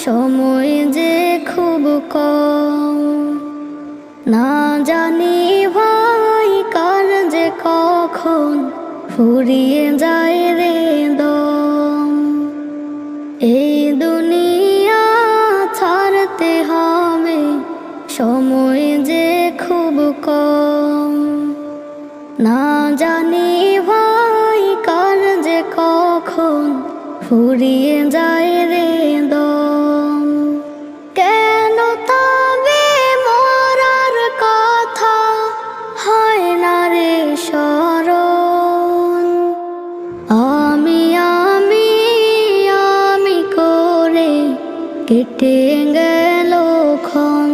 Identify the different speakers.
Speaker 1: সময় যে খুব কম, না জানি ভাই কার যে কখন ফুরিয়ে যায় রে দম। এই দুনিয়া ছাড়তে হবে, সময় যে খুব কম, না জানি ভাই কার যে কখন ফুরিয়ে যায় রে দম। কেন তবে মরার কথা হয় না রে স্মরণ? আমি আমি আমি করে কেটে গেল ক্ষণ।